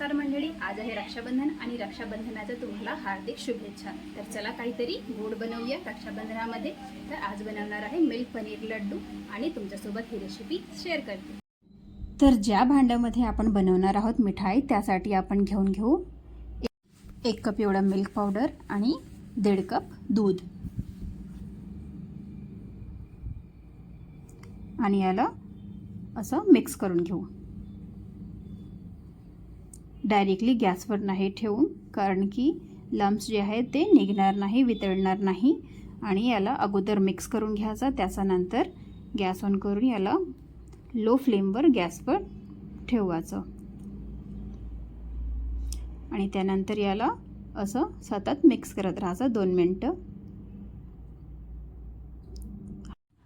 नमस्कार मंडळी, आज आहे रक्षाबंधन आणि रक्षाबंधनाच्या तुम्हाला हार्दिक शुभेच्छा। तर चला काहीतरी गोड बनवूया रक्षाबंधनामध्ये। तर आज बनवणार आहे मिल्क पनीर लड्डू आणि तुमच्यासोबत ही रेसिपी शेअर करते। तर ज्या भांड्यामध्ये आपण बनवणार आहोत मिठाई त्यासाठी आपण घेऊन घेऊ 1 कप एवढा मिल्क पावडर आणि 1.5 कप दूध आणि याला असं मिक्स करून घेऊ। डायरेक्टली गॅसवर नाही ठेवून, कारण की लम्स जे आहे ते निघणार नाही, वितळणार नाही। आणि याला अगोदर मिक्स करून घ्यायचा, त्याच्यानंतर गॅस ऑन करून याला लो फ्लेमवर गॅसवर ठेवायचं आणि त्यानंतर याला असं सतत मिक्स करत राहायचं 2 मिनिटं।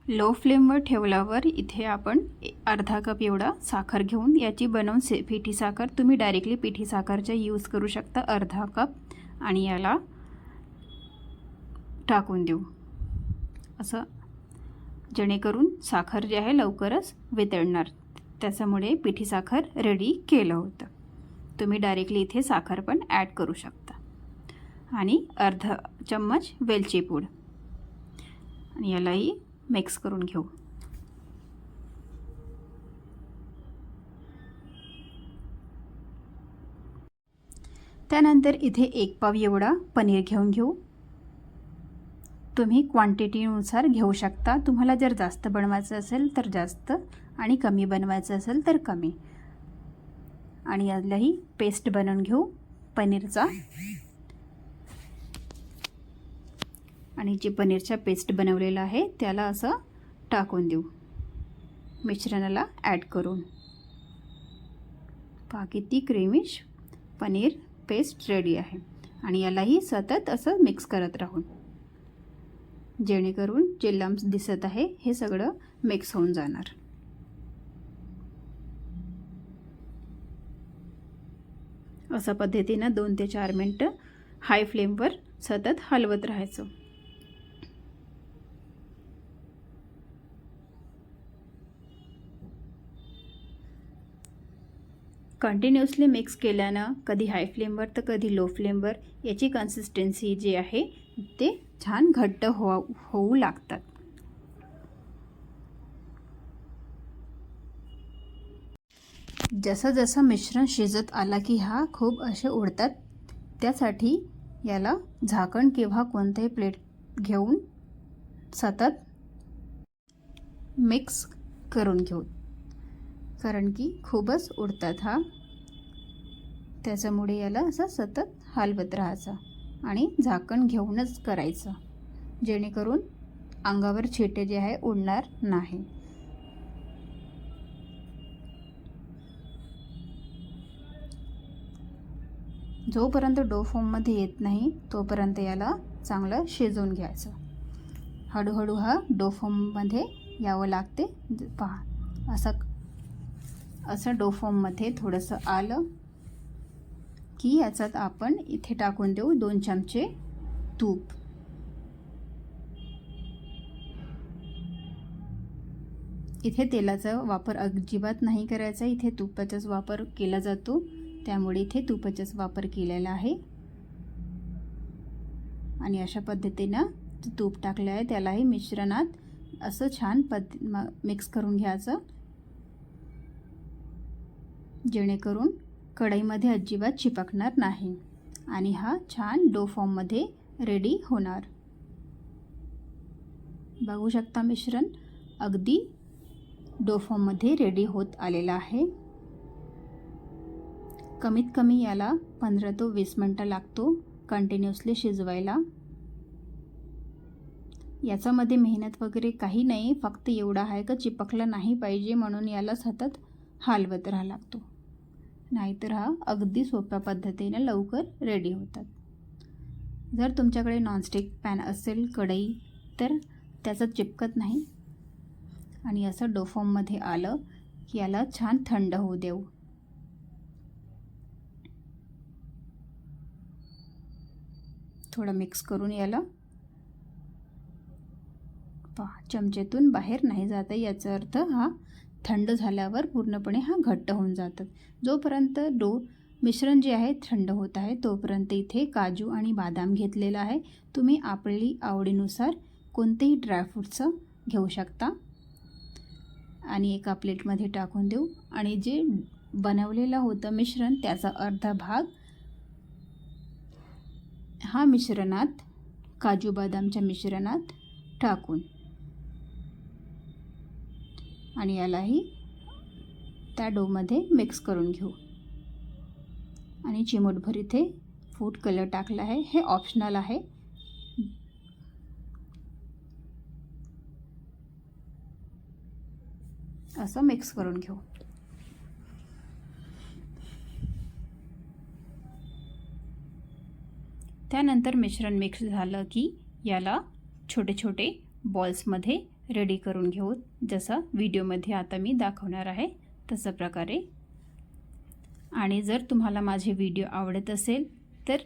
लो फ्लेमवर ठेवल्यावर इथे आपण अर्धा कप एवढा साखर घेऊन याची बनवून पिठी साखर, तुम्ही डायरेक्टली पिठी साखरचा यूज करू शकता, अर्धा कप। आणि याला टाकून देऊ असं, जेणेकरून साखर जे आहे लवकरच वितळणार, त्याच्यामुळे पिठी साखर रेडी केलं होतं। तुम्ही डायरेक्टली इथे साखर पण ॲड करू शकता आणि अर्धा चम्मच वेलची पूड आणि यालाही मिक्स करून घेऊ। त्यानंतर इथे 1 पाव एवढा पनीर घेऊन घेऊ। तुम्ही क्वांटिटीनुसार घेऊ शकता, तुम्हाला जर जास्त बनवायचं असेल तर जास्त आणि कमी बनवायचं असेल तर कमी। आणि यालाही पेस्ट बनवून घेऊ पनीरचा। आणि जे पनीरचा पेस्ट बनवलेला आहे त्याला असं टाकून देऊ मिश्रणाला ॲड करून। पहा किती क्रीमिश पनीर पेस्ट रेडी आहे। आणि यालाही सतत असं मिक्स करत राहू, जेणेकरून जे लम्स दिसत आहे हे सगळं मिक्स होऊन जाणार। अशा पद्धतीनं 2 ते 4 मिनिटं हाय फ्लेमवर सतत हलवत राहायचं। कंटिन्युअसली मिक्स केल्यानं कधी हाय फ्लेमवर तर कधी लो फ्लेमवर याची कन्सिस्टन्सी जी आहे ते छान घट्ट होऊ लागतात। जसं जसं मिश्रण शिजत आला की हा खूप असे उडतात, त्यासाठी याला झाकण किंवा कोणतेही प्लेट घेऊन सतत मिक्स करून घेऊ, कारण की खूपच उडतात हा, त्याच्यामुळे याला असं सतत हलवत राहायचं आणि झाकण घेऊनच करायचं, जेणेकरून अंगावर छीटे जे आहे उडणार नाही। जोपर्यंत डो फॉर्ममध्ये येत नाही तोपर्यंत याला चांगलं शिजवून घ्यायचं। हळूहळू हा डो फॉर्ममध्ये यावं लागते। पहा असं डो फॉर्ममध्ये थोडंसं आलं की याच्यात आपण इथे टाकून देऊ 2 चमचे तूप। इथे तेलाचा वापर अजिबात नाही करायचा, इथे तुपाचाच वापर केला जातो, त्यामुळे इथे तुपाचाच वापर केलेला आहे। आणि अशा पद्धतीनं तूप टाकलं आहे त्यालाही मिश्रणात असं छान मिक्स करून घ्यायचं, जेणेकरून कढईमध्ये अजिबात चिपकणार नाही आणि हा छान डो फॉर्ममध्ये रेडी होणार। बघू शकता मिश्रण अगदी डो फॉर्ममध्ये रेडी होत आलेला आहे। कमीत कमी याला 15 ते 20 मिनिटं लागतो कंटिन्युअसली शिजवायला। याच्यामध्ये मेहनत वगैरे काही नाही, फक्त एवढा आहे का चिपकला नाही पाहिजे म्हणून याला सतत हलवत राहावं लागतो, नाहीतर हा अगदी सोप्या पद्धतीने लवकर रेडी होतात। जर तुमच्याकडे नॉनस्टिक पॅन असेल, कढई, तर त्याचं चिपकत नाही। आणि असं डो फॉर्ममध्ये आलं की याला छान थंड होऊ देऊ। थोडं मिक्स करून याला पहा चमचेतून बाहेर नाही जात, याचा अर्थ हा थंड झाल्यावर पूर्णपणे हा घट्ट होऊन जातात। जोपर्यंत डो मिश्रण जे आहे थंड होत आहे तोपर्यंत इथे काजू आणि बदाम घेतलेला आहे. तुम्ही आपली आवडीनुसार कोणतेही ड्रायफ्रूट्स घेऊ शकता. आणि एका प्लेटमध्ये टाकून देऊ आणि जे बनवलेलं होतं मिश्रण त्याचा अर्धा भाग हा मिश्रणात, काजू बदामच्या मिश्रणात टाकून आणि यालाही त्या डोमध्ये मिक्स करून घेऊ. आणि चिमूटभर इथे फूड कलर टाकला आहे, हे ऑप्शनल आहे. असं मिक्स करून घेऊ. त्यानंतर मिश्रण मिक्स झालं की याला छोटे छोटे बॉल्समध्ये रेडी करून घेऊ, जसं व्हिडिओमध्ये आता मी दाखवणार आहे तसं प्रकारे. आणि जर तुम्हाला माझे व्हिडिओ आवडत असेल तर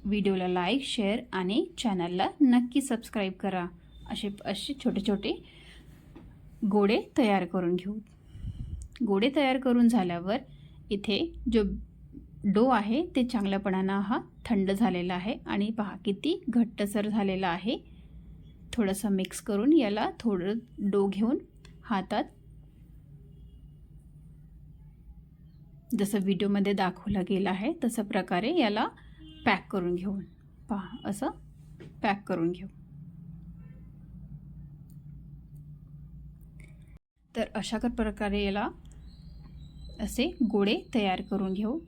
व्हिडिओला लाईक, शेअर आणि चॅनलला नक्की सबस्क्राईब करा. असे छोटे छोटे गोळे तयार करून घेऊ. गोळे तयार करून झाल्यावर इथे जो डो आहे ते चांगल्यापणानं हा थंड झालेला आहे आणि पहा किती घट्टसर झालेला आहे. थोडंसं मिक्स करून याला थोडं डो घेऊन हातात जसं व्हिडिओमध्ये दाखवलं गेलं आहे तसं प्रकारे याला पॅक करून घेऊन पहा, असं पॅक करून घेऊ. तर अशा प्रकारे याला असे गोळे तयार करून घेऊ.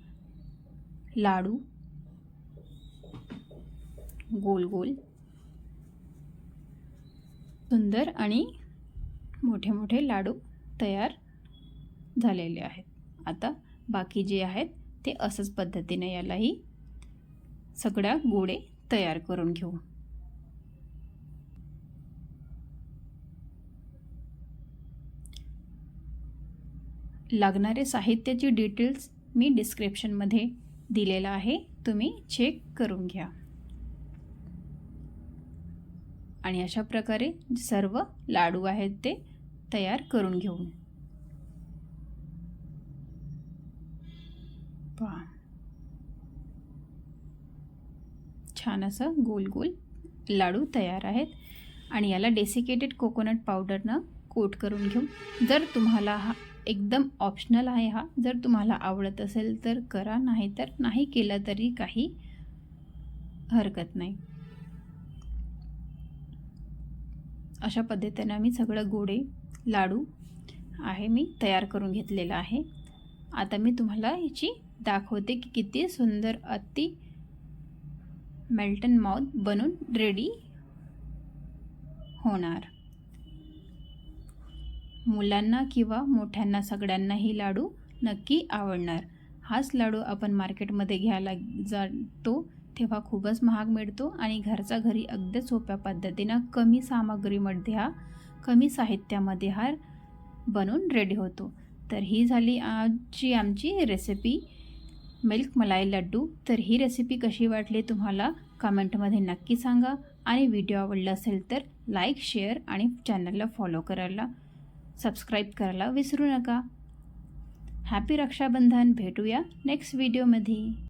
लाडू गोल गोल सुंदर आणि मोठे मोठे लाडू तयार झालेले आहेत. आता बाकी जे आहेत ते असंच पद्धतीने यालाही सगळ्या गोळे तयार करून घेऊ. लागणारे साहित्याची डिटेल्स मी डिस्क्रिप्शनमध्ये दिलेला आहे, तुम्ही चेक करून घ्या. आणि अशा प्रकारे सर्व लाडू आहेत ते तयार करून घेऊ. पहा छान असं गोल गोल लाडू तयार आहेत. आणि याला डेसिकेटेड कोकोनट पावडरनं कोट करून घेऊ. जर तुम्हाला हा एकदम ऑप्शनल आहे, हा जर तुम्हाला आवडत असेल तर करा, नाही तर नाही केलं तरी काही हरकत नाही. अशा पद्धतीने मी सगळं गोळे लाडू आहे मी तयार करून घेतलेला आहे. आता मी तुम्हाला याची दाखवते की किती सुंदर अति मेल्ट इन माउथ बनून रेडी होणार. मुलांना किंवा मोठ्यांना सगळ्यांना ही लाडू नक्की आवडणार. हाच लाडू आपण मार्केटमध्ये घ्यायला जातो तेव्हा खूपच महाग मिळतो आणि घरच्या घरी अगदी सोप्या पद्धतीनं कमी सामग्रीमध्ये कमी साहित्यामध्ये हा बनून रेडी होतो. तर ही झाली आजची आमची रेसिपी मिल्क मलाई लड्डू. तर ही रेसिपी कशी वाटली तुम्हाला कमेंटमध्ये नक्की सांगा. आणि व्हिडिओ आवडला असेल तर लाईक, शेअर आणि चॅनलला फॉलो करायला, सबस्क्राईब करायला विसरू नका. हॅपी रक्षाबंधन. भेटूया नेक्स्ट व्हिडिओमध्ये.